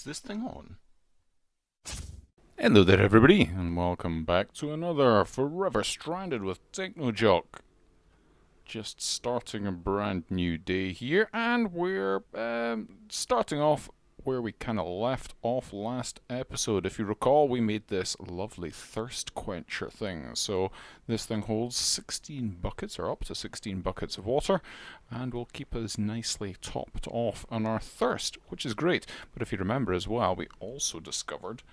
Is this thing on? Hello there everybody, and welcome back to another Forever Stranded with Technojock. Just starting a brand new day here, and we're starting off where we kind of left off last episode. If you recall, we made this lovely thirst quencher thing. So this thing holds 16 buckets, or up to 16 buckets of water, and will keep us nicely topped off on our thirst, which is great. But if you remember as well, we also discovered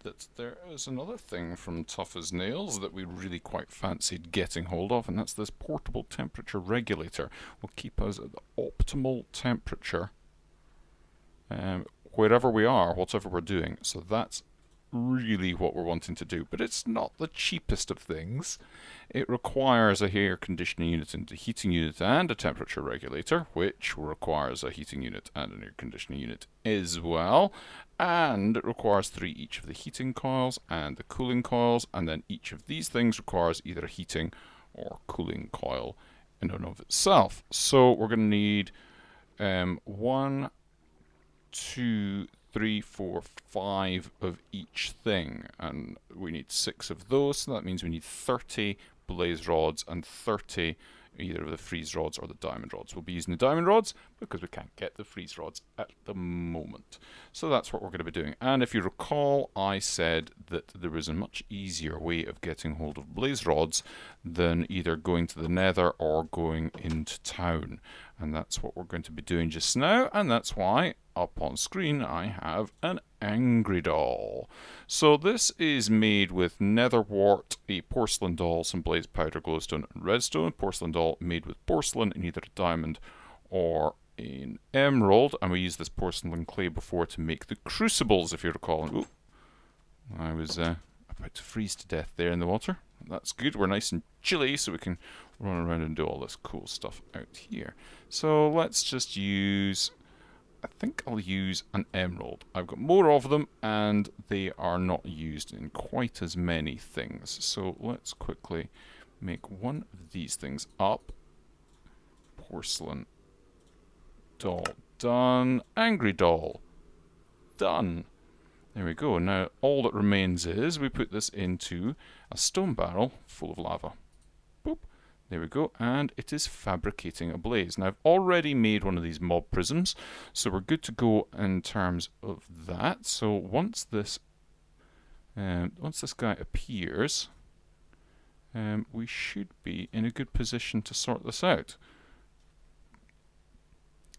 that there is another thing from Tough as Nails that we really quite fancied getting hold of, and that's this portable temperature regulator. Will keep us at the optimal temperature wherever we are, whatever we're doing. So that's really what we're wanting to do. But it's not the cheapest of things. It requires a air conditioning unit and a heating unit and a temperature regulator, which requires a heating unit and an air conditioning unit as well. And it requires 3 each of the heating coils and the cooling coils, and then each of these things requires either a heating or cooling coil in and of itself. So we're going to need 1, 2, 3, 4, 5 of each thing, and we need 6 of those, so that means we need 30 blaze rods and 30 either of the freeze rods or the diamond rods. We'll be using the diamond rods because we can't get the freeze rods at the moment. So that's what we're going to be doing. And if you recall, I said that there was a much easier way of getting hold of blaze rods than either going to the nether or going into town. And that's what we're going to be doing just now, and that's why up on screen I have an angry doll. So this is made with nether wart, a porcelain doll, some blaze powder, glowstone and redstone. Porcelain doll made with porcelain in either a diamond or an emerald, and we used this porcelain clay before to make the crucibles, if you recall. And, ooh, I was about to freeze to death there in the water. That's good, we're nice and chilly, so we can run around and do all this cool stuff out here. So let's just use, I think I'll use an emerald. I've got more of them and they are not used in quite as many things. So let's quickly make one of these things up. Porcelain doll done. Angry doll done. There we go. Now all that remains is we put this into a stone barrel full of lava. Boop. There we go, and it is fabricating a blaze. Now I've already made one of these mob prisms, so we're good to go in terms of that. So once this guy appears, we should be in a good position to sort this out.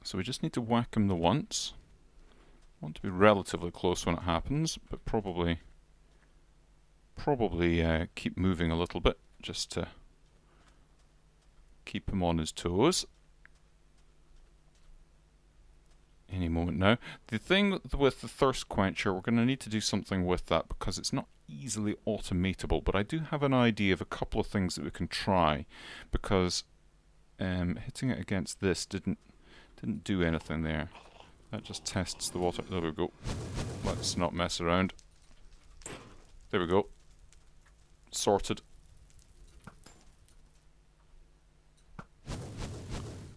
So we just need to whack him the once. Want to be relatively close when it happens, but probably keep moving a little bit just to keep him on his toes. Any moment now. The thing with the thirst quencher, we're going to need to do something with that because it's not easily automatable, but I do have an idea of a couple of things that we can try, because hitting it against this didn't do anything there. That just tests the water. There we go. Let's not mess around. There we go. Sorted.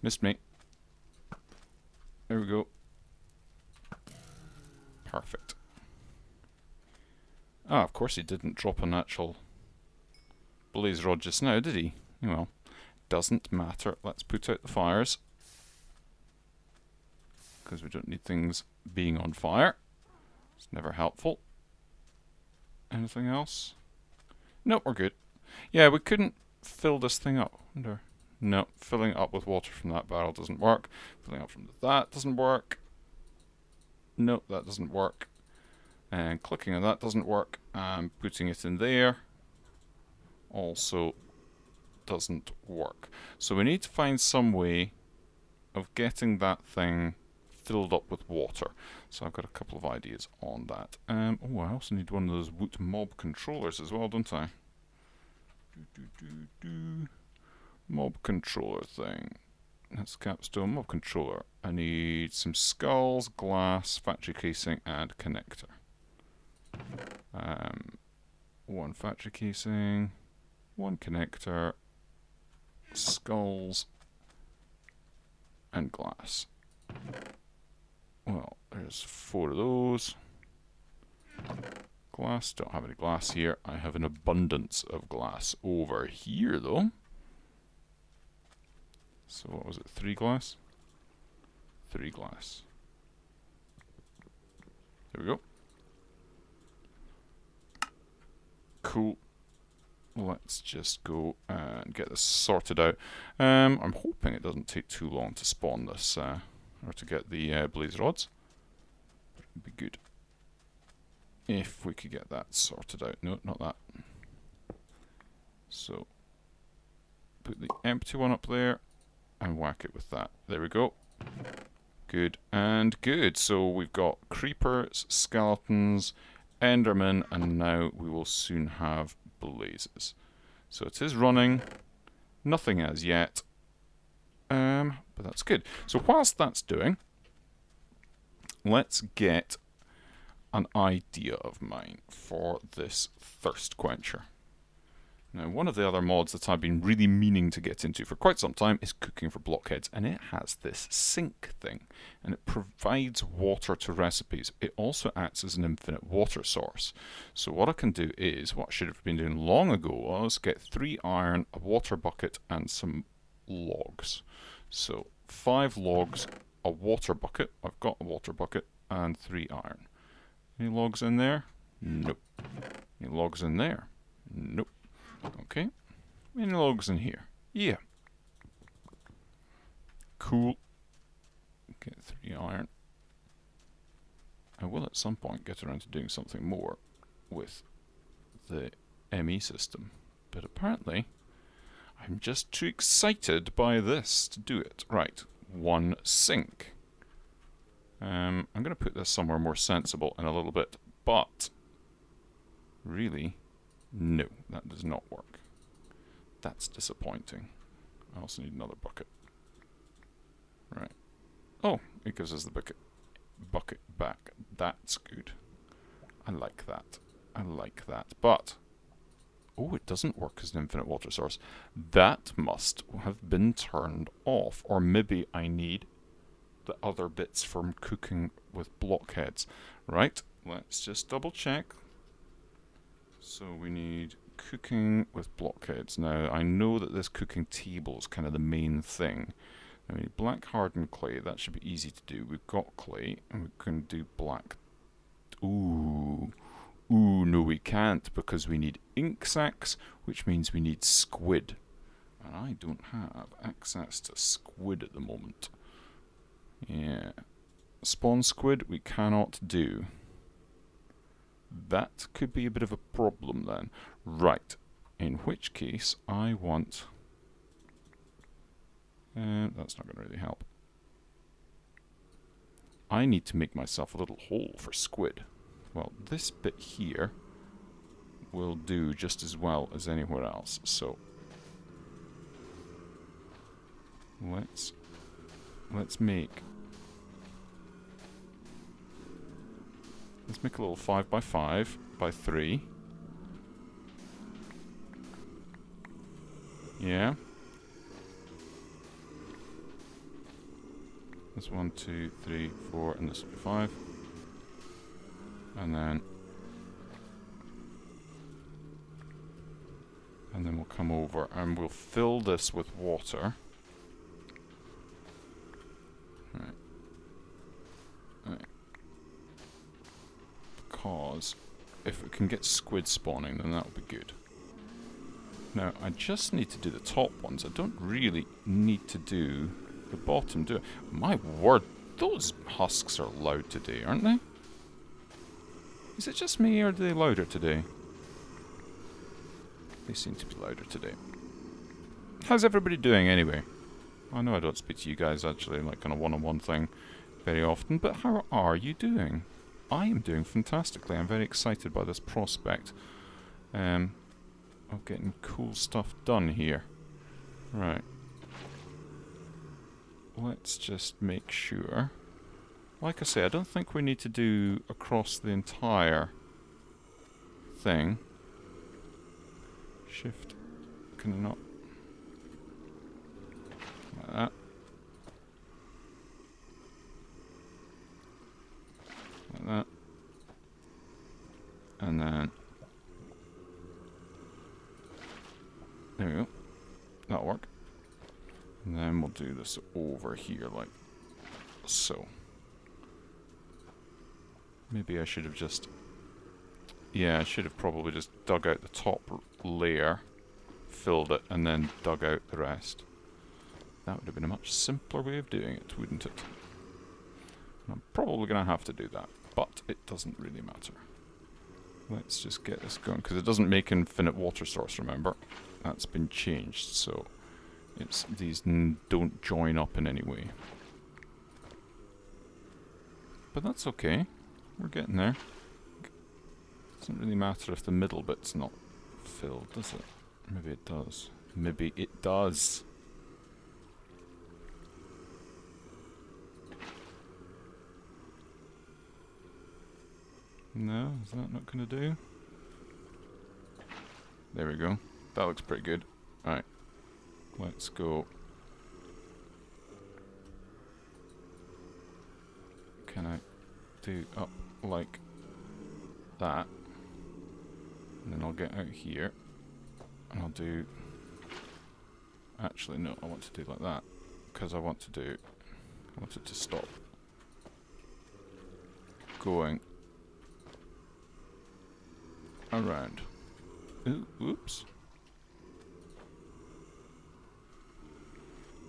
Missed me. There we go. Perfect. Ah, of course he didn't drop an actual blaze rod just now, did he? Well, doesn't matter. Let's put out the fires, because we don't need things being on fire. It's never helpful. Anything else? Nope, we're good. Yeah, we couldn't fill this thing up. No, filling it up with water from that barrel doesn't work. Filling up from that doesn't work. Nope, that doesn't work. And clicking on that doesn't work. And putting it in there also doesn't work. So we need to find some way of getting that thing filled up with water. So I've got a couple of ideas on that. Oh, I also need one of those woot mob controllers as well, don't I? Mob controller thing. That's capstone mob controller. I need some skulls, glass, factory casing, and connector. One factory casing, one connector, skulls, and glass. Well, There's 4 of those. Glass, don't have any glass here. I have an abundance of glass over here though. So what was it, 3 glass? 3 glass. There we go. Cool. Let's just go and get this sorted out. I'm hoping it doesn't take too long to spawn this, or to get the blaze rods. It would be good if we could get that sorted out. No, not that. So, put the empty one up there and whack it with that. There we go. Good and good. So we've got creepers, skeletons, endermen, and now we will soon have blazes. So it is running. Nothing as yet. But that's good. So whilst that's doing, let's get an idea of mine for this thirst quencher. Now, one of the other mods that I've been really meaning to get into for quite some time is cooking for blockheads, and it has this sink thing, and it provides water to recipes. It also acts as an infinite water source. So what I can do is, what I should have been doing long ago was get 3 iron, a water bucket, and some logs. So 5 logs, a water bucket, I've got a water bucket, and 3 iron. Any logs in there? Nope. Any logs in there? Nope. Okay. Any logs in here? Yeah. Cool. Get 3 iron. I will at some point get around to doing something more with the ME system. But apparently, I'm just too excited by this to do it. Right. 1 sink. I'm going to put this somewhere more sensible in a little bit, but really, no, that does not work. That's disappointing. I also need another bucket. Right. Oh, it gives us the bucket back. That's good. I like that. I like that. But, oh, it doesn't work as an infinite water source. That must have been turned off. Or maybe I need the other bits from cooking with blockheads. Right, let's just double check. So we need cooking with blockheads. Now I know that this cooking table is kind of the main thing. Now we need black hardened clay. That should be easy to do. We've got clay and we can do black. Ooh, no we can't, because we need ink sacs, which means we need squid. And I don't have access to squid at the moment. Yeah. Spawn squid we cannot do. That could be a bit of a problem then. Right. In which case I want... that's not going to really help. I need to make myself a little hole for squid. Well, this bit here will do just as well as anywhere else. So let's make a little 5x5 by 3. Yeah. This 1, 2, 3, 4, and this will be 5. And then we'll come over and we'll fill this with water. Right. Because if we can get squid spawning, then that'll be good. Now, I just need to do the top ones. I don't really need to do the bottom, do I? My word, those husks are loud today, aren't they? Is it just me, or are they louder today? They seem to be louder today. How's everybody doing, anyway? I know I don't speak to you guys, actually, like on a one-on-one thing very often, but how are you doing? I am doing fantastically. I'm very excited by this prospect of getting cool stuff done here. Right. Let's just make sure. Like I say, I don't think we need to do across the entire thing. Shift. Can you not? Like that. do this over here like so. Maybe I should have just... Yeah, I should have probably just dug out the top layer, filled it, and then dug out the rest. That would have been a much simpler way of doing it, wouldn't it? And I'm probably going to have to do that, but it doesn't really matter. Let's just get this going, because it doesn't make infinite water source, remember? That's been changed, so it's these don't join up in any way. But that's okay. We're getting there. Doesn't really matter if the middle bit's not filled, does it? Maybe it does. Maybe it does. No, is that not going to do? There we go. That looks pretty good. Alright. Let's go. Can I do up like that? And then I'll get out here. And I'll do... Actually, no, I want to do like that. Because I want to do... I want it to stop going around. Ooh, oops.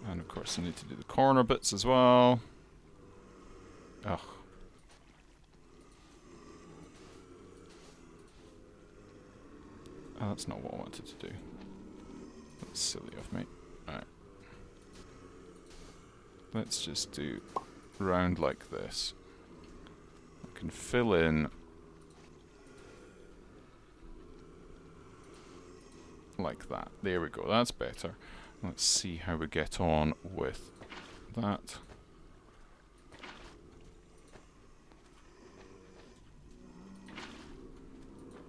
And of course I need to do the corner bits as well. Ugh. Oh, that's not what I wanted to do. That's silly of me. Alright. Let's just do round like this. I can fill in like that. There we go, that's better. Let's see how we get on with that.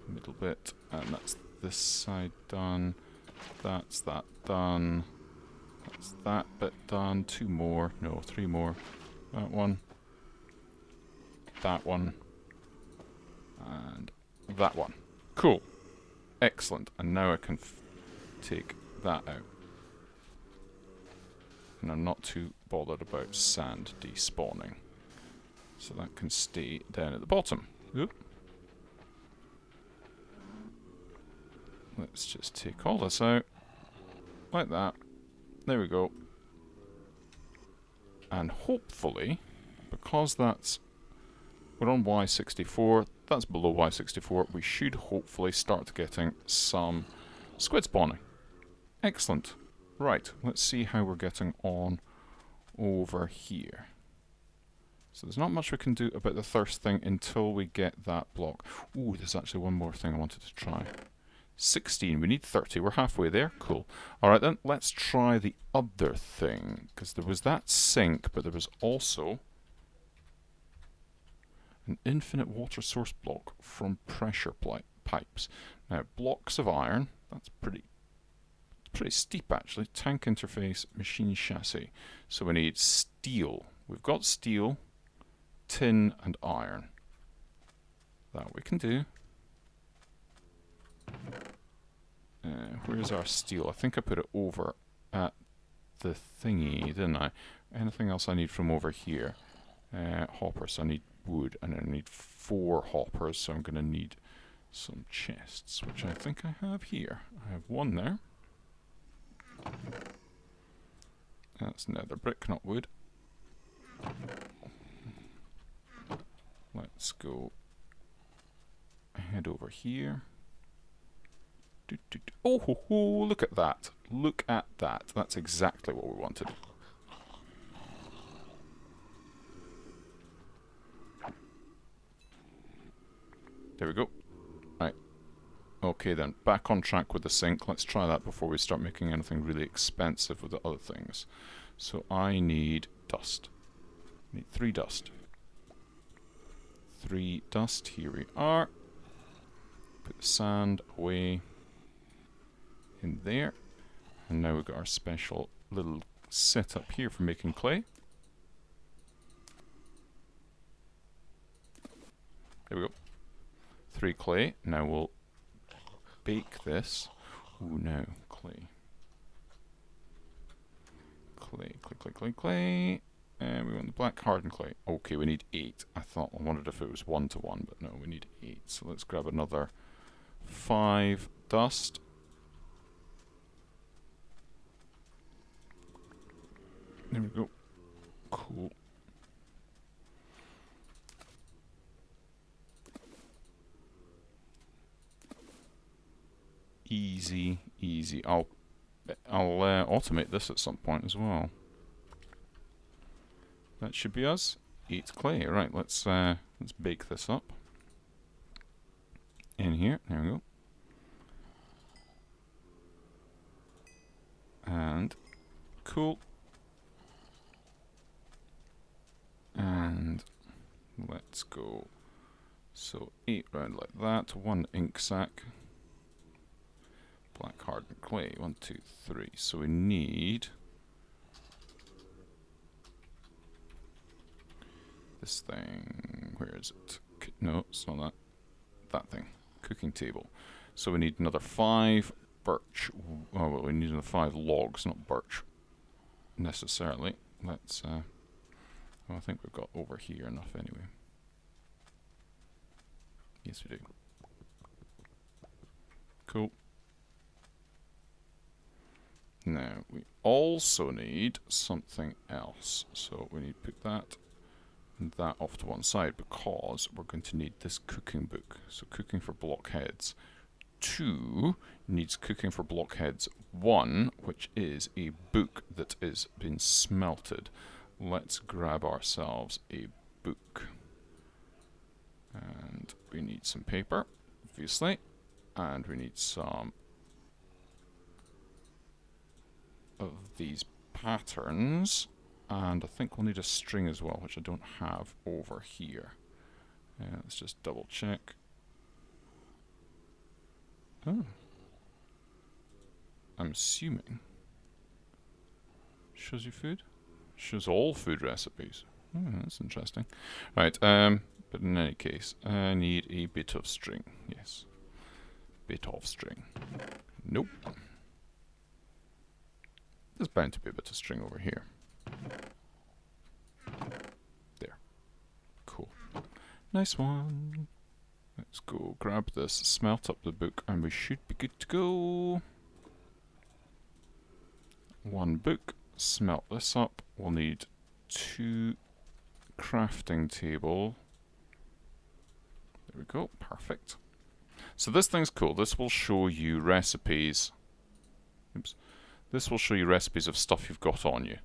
Middle bit, and that's this side done. That's that done. That's that bit done. 2 more. No, 3 more. That one. That one. And that one. Cool. Excellent. And now I can take that out. And I'm not too bothered about sand despawning. So that can stay down at the bottom. Oop. Let's just take all this out. Like that. There we go. And hopefully, because that's... We're on Y64, that's below Y64, we should hopefully start getting some squid spawning. Excellent. Right, let's see how we're getting on over here. So there's not much we can do about the thirst thing until we get that block. Ooh, there's actually one more thing I wanted to try. 16, we need 30, we're halfway there, cool. Alright then, let's try the other thing, because there was that sink, but there was also an infinite water source block from pressure pipes. Now, blocks of iron, that's pretty steep actually. Tank interface, machine chassis. So we need steel. We've got steel, tin and iron. That we can do. Where's our steel? I think I put it over at the thingy, didn't I? Anything else I need from over here? Hoppers, I need wood, and I need 4 hoppers, so I'm going to need some chests, which I think I have here. I have 1 there. That's nether brick, not wood. Let's go head over here. Oh, ho, ho, look at that. Look at that. That's exactly what we wanted. There we go. Right. Okay then, back on track with the sink. Let's try that before we start making anything really expensive with the other things. So I need dust. I need 3 dust. 3 dust, here we are. Put the sand away in there. And now we've got our special little setup here for making clay. There we go. 3 clay. Now we'll bake this. Ooh, no, clay. Clay, clay, clay, clay, clay. And we want the black hardened clay. Okay, we need 8. I wondered if it was 1 to 1, but no, we need 8. So let's grab another 5 dust. There we go. Cool. Easy, easy. I'll automate this at some point as well. That should be us. 8 clay. Right, let's bake this up. In here. There we go. And cool. And let's go. So 8 round like that. 1 ink sac. Black hardened clay. 1, 2, 3. So we need this thing. Where is it? No, it's not that. That thing. Cooking table. So we need another 5 birch. Oh, well, we need another 5 logs, not birch necessarily. Let's. Well, I think we've got over here enough anyway. Yes, we do. Cool. Now, we also need something else. So we need to put that and that off to one side because we're going to need this cooking book. So cooking for blockheads 2 needs cooking for blockheads 1, which is a book that is been smelted. Let's grab ourselves a book. And we need some paper, obviously. And we need some of these patterns, and I think we'll need a string as well, which I don't have over here. Let's just double check. Oh, I'm assuming shows you food, shows all food recipes. Oh, that's interesting. Right, but in any case, I need a bit of string. Yes, bit of string. Nope. There's bound to be a bit of string over here. There. Cool. Nice one. Let's go grab this, smelt up the book, and we should be good to go. 1 book. Smelt this up. We'll need 2 crafting table. There we go. Perfect. So this thing's cool. This will show you recipes. Oops. This will show you recipes of stuff you've got on you.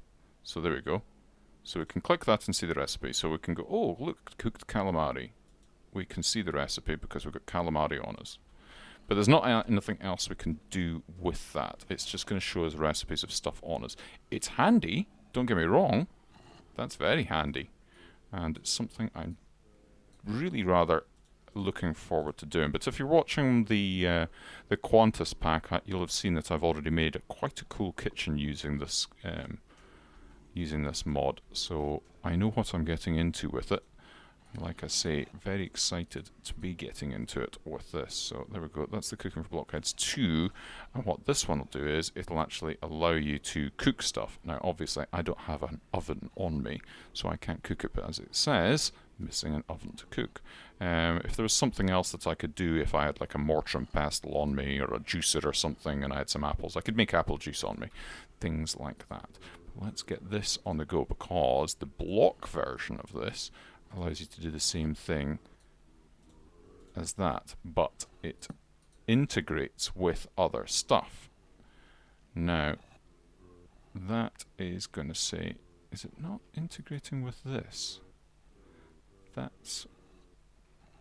So there we go. So we can click that and see the recipe. So we can go, oh, look, cooked calamari. We can see the recipe because we've got calamari on us. But there's not anything else we can do with that. It's just going to show us recipes of stuff on us. It's handy, don't get me wrong. That's very handy. And it's something I'm really rather looking forward to doing. But if you're watching the Qantas pack, you'll have seen that I've already made quite a cool kitchen using this mod. So I know what I'm getting into with it. Like I say, very excited to be getting into it with this. So there we go. That's the cooking for blockheads 2. And what this one will do is it'll actually allow you to cook stuff. Now, obviously, I don't have an oven on me, so I can't cook it. But as it says, missing an oven to cook. If there was something else that I could do, if I had like a mortar and pestle on me or a juicer or something and I had some apples, I could make apple juice on me. Things like that. But let's get this on the go because the block version of this allows you to do the same thing as that, but it integrates with other stuff. Now, that is going to say, is it not integrating with this? That's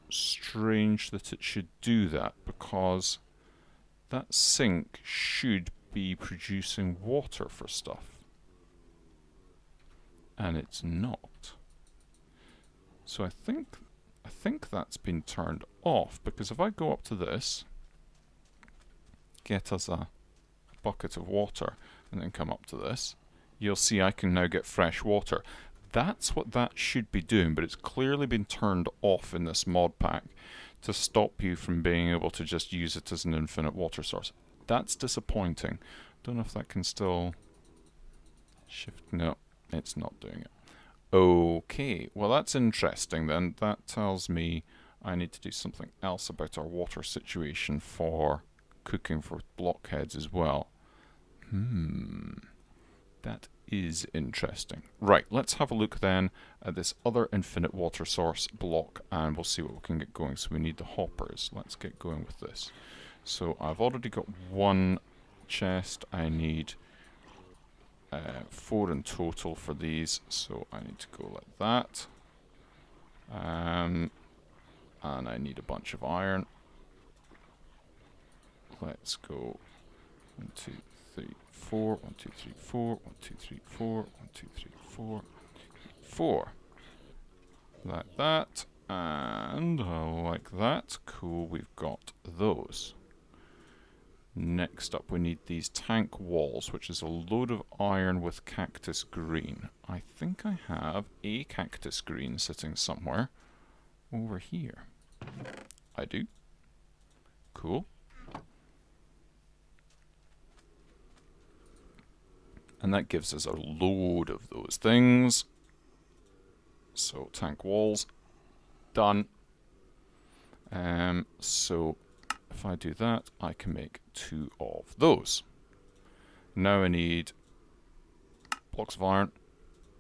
strange that it should do that, because that sink should be producing water for stuff. And it's not. So I think that's been turned off, because if I go up to this, get us a bucket of water, and then come up to this, you'll see I can now get fresh water. That's what that should be doing, but it's clearly been turned off in this mod pack to stop you from being able to just use it as an infinite water source. That's disappointing. Don't know if that can still Shift, no, it's not doing it. Okay, well that's interesting then. That tells me I need to do something else about our water situation for cooking for blockheads as well. That is interesting. Right, let's have a look then at this other infinite water source block and we'll see what we can get going. So we need the hoppers. Let's get going with this. So I've already got one chest. I need 4 in total for these, so I need to go like that. And I need a bunch of iron. Let's go 1, 2, 3, 4, 1, 2, 3, 4, 1, 2, 3, 4, 1, 2, 3, 4, 4. Like that, and like that. Cool, we've got those. Next up we need these tank walls, which is a load of iron with cactus green. I think I have a cactus green sitting somewhere over here. I do. Cool. And that gives us a load of those things. So tank walls, done. So if I do that, I can make 2 of those. Now I need blocks of iron.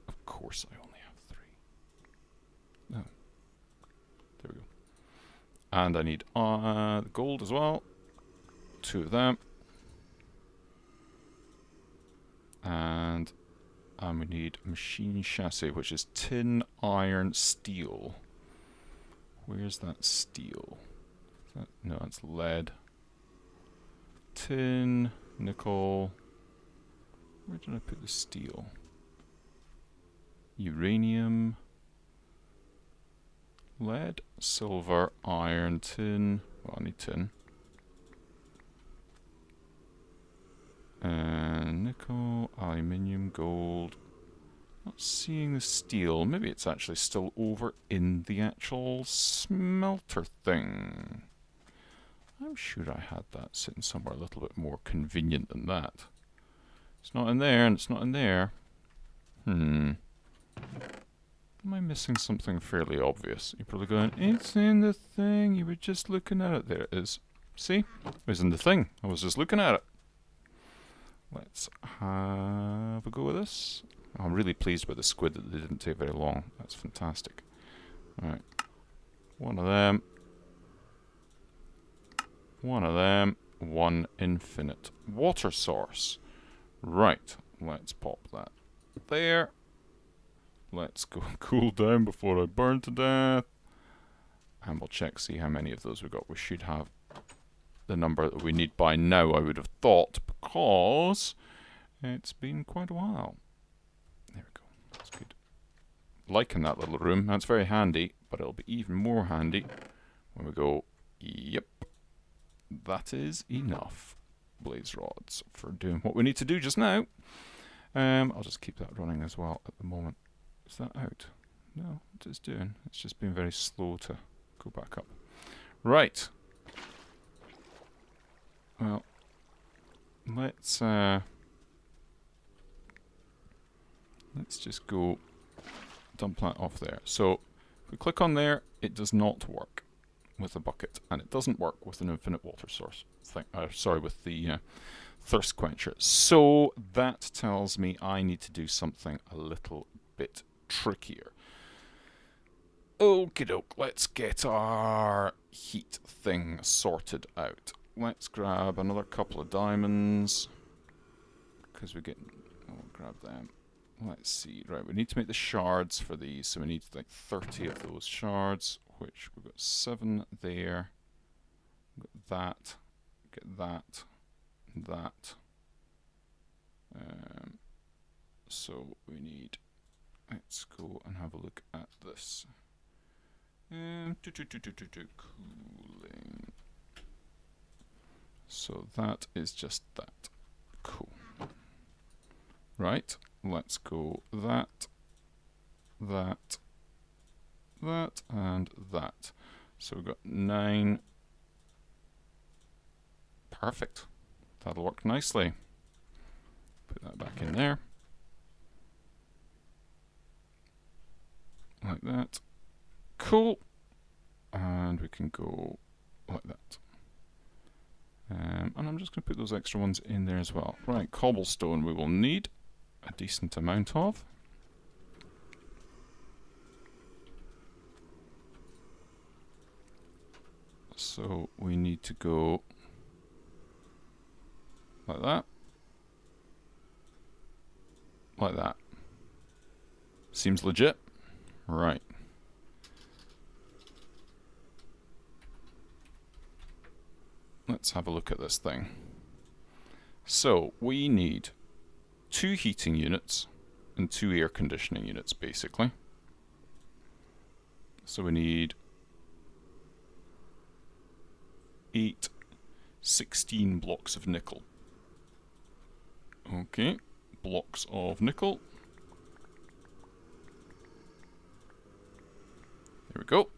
Of course I only have 3. No. There we go. And I need gold as well. 2 of them. And we need machine chassis, which is tin, iron, steel. Where's that steel? No, it's lead. Tin, nickel. Where did I put the steel? Uranium. Lead, silver, iron, tin. Well, I need tin. Nickel, aluminium, gold. Not seeing the steel. Maybe it's actually still over in the actual smelter thing. I'm sure I had that sitting somewhere a little bit more convenient than that. It's not in there, and it's not in there. Am I missing something fairly obvious? You're probably going, it's in the thing, you were just looking at it. There it is. See? It was in the thing. I was just looking at it. Let's have a go with this. I'm really pleased with the squid that they didn't take very long. That's fantastic. Alright. One of them. One of them. One infinite water source. Right. Let's pop that there. Let's go cool down before I burn to death. And we'll check, see how many of those we got. We should have the number that we need by now, I would have thought, because it's been quite a while. There we go. That's good. Liking that little room. That's very handy, but it'll be even more handy when we go, yep, that is enough blaze rods for doing what we need to do just now. I'll just keep that running as well at the moment. Is that out? No, what it's doing. It's just been very slow to go back up. Right. Well, let's just go dump that off there. So if we click on there, it does not work with a bucket, and it doesn't work with an infinite water source thing. Sorry, with the thirst quencher. So that tells me I need to do something a little bit trickier. Okie doke, let's get our heat thing sorted out. Let's grab another couple of diamonds, because we'll grab them. Let's see, right, we need to make the shards for these, so we need like 30 of those shards, which we've got 7 there. We've got that, get that, that. So we need, let's go and have a look at this. Cooling. So that is just that. Cool. Right, let's go that, that, that, and that. So we've got 9. Perfect. That'll work nicely. Put that back in there. like that. Cool. And we can go like that. And I'm just going to put those extra ones in there as well. Right, cobblestone we will need a decent amount of. So we need to go like that. Like that. Seems legit. Right. Let's have a look at this thing. So we need 2 heating units and 2 air conditioning units basically. So we need 16 blocks of nickel. Okay, blocks of nickel. There we go.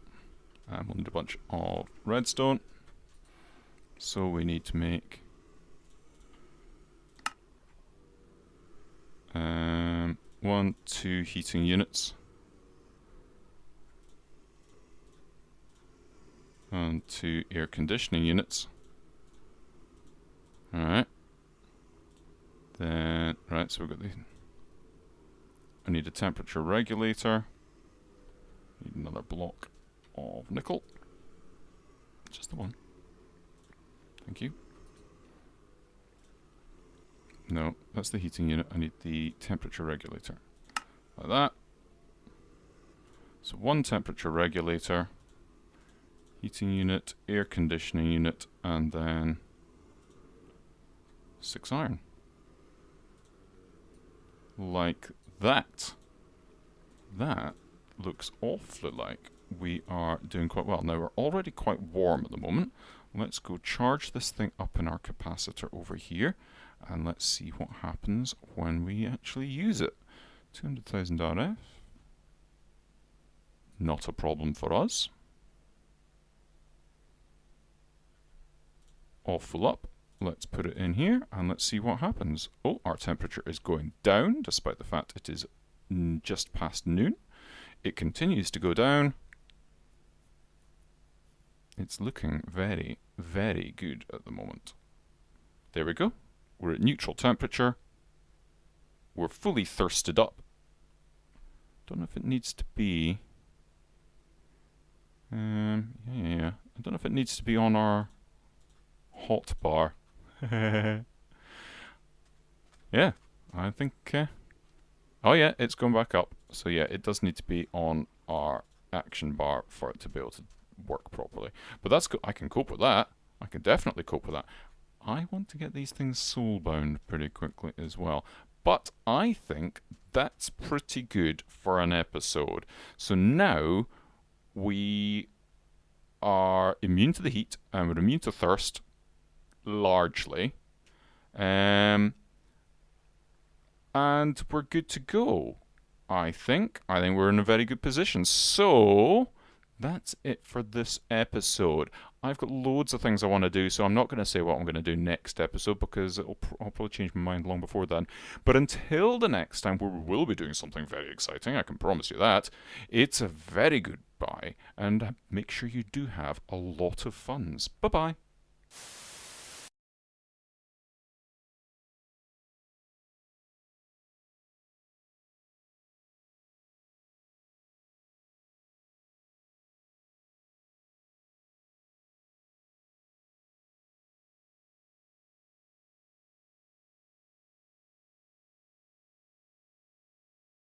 And we'll need a bunch of redstone. So we need to make 1, 2 heating units. And 2 air conditioning units. Alright. Then, right, so we've got these. I need a temperature regulator. Need another block of nickel. Just the one. Thank you. No, that's the heating unit. I need the temperature regulator. Like that. So 1 temperature regulator, heating unit, air conditioning unit, and then 6 iron. Like that. That looks awfully like we are doing quite well. Now we're already quite warm at the moment. Let's go charge this thing up in our capacitor over here, and let's see what happens when we actually use it. 200,000 RF. Not a problem for us. All full up. Let's put it in here and let's see what happens. Oh, our temperature is going down despite the fact it is just past noon. It continues to go down. It's looking very, very good at the moment. There we go. We're at neutral temperature. We're fully thirsted up. Don't know if it needs to be... yeah. I don't know if it needs to be on our hot bar. Yeah, I think... oh yeah, it's gone back up. So yeah, it does need to be on our action bar for it to be able to work properly. But that's I can cope with that. I can definitely cope with that. I want to get these things soul-bound pretty quickly as well. But I think that's pretty good for an episode. So now we are immune to the heat and we're immune to thirst, largely. And we're good to go, I think. I think we're in a very good position. So that's it for this episode. I've got loads of things I want to do, so I'm not going to say what I'm going to do next episode because I'll probably change my mind long before then. But until the next time, where we will be doing something very exciting, I can promise you that, it's a very goodbye, and make sure you do have a lot of funs. Bye-bye.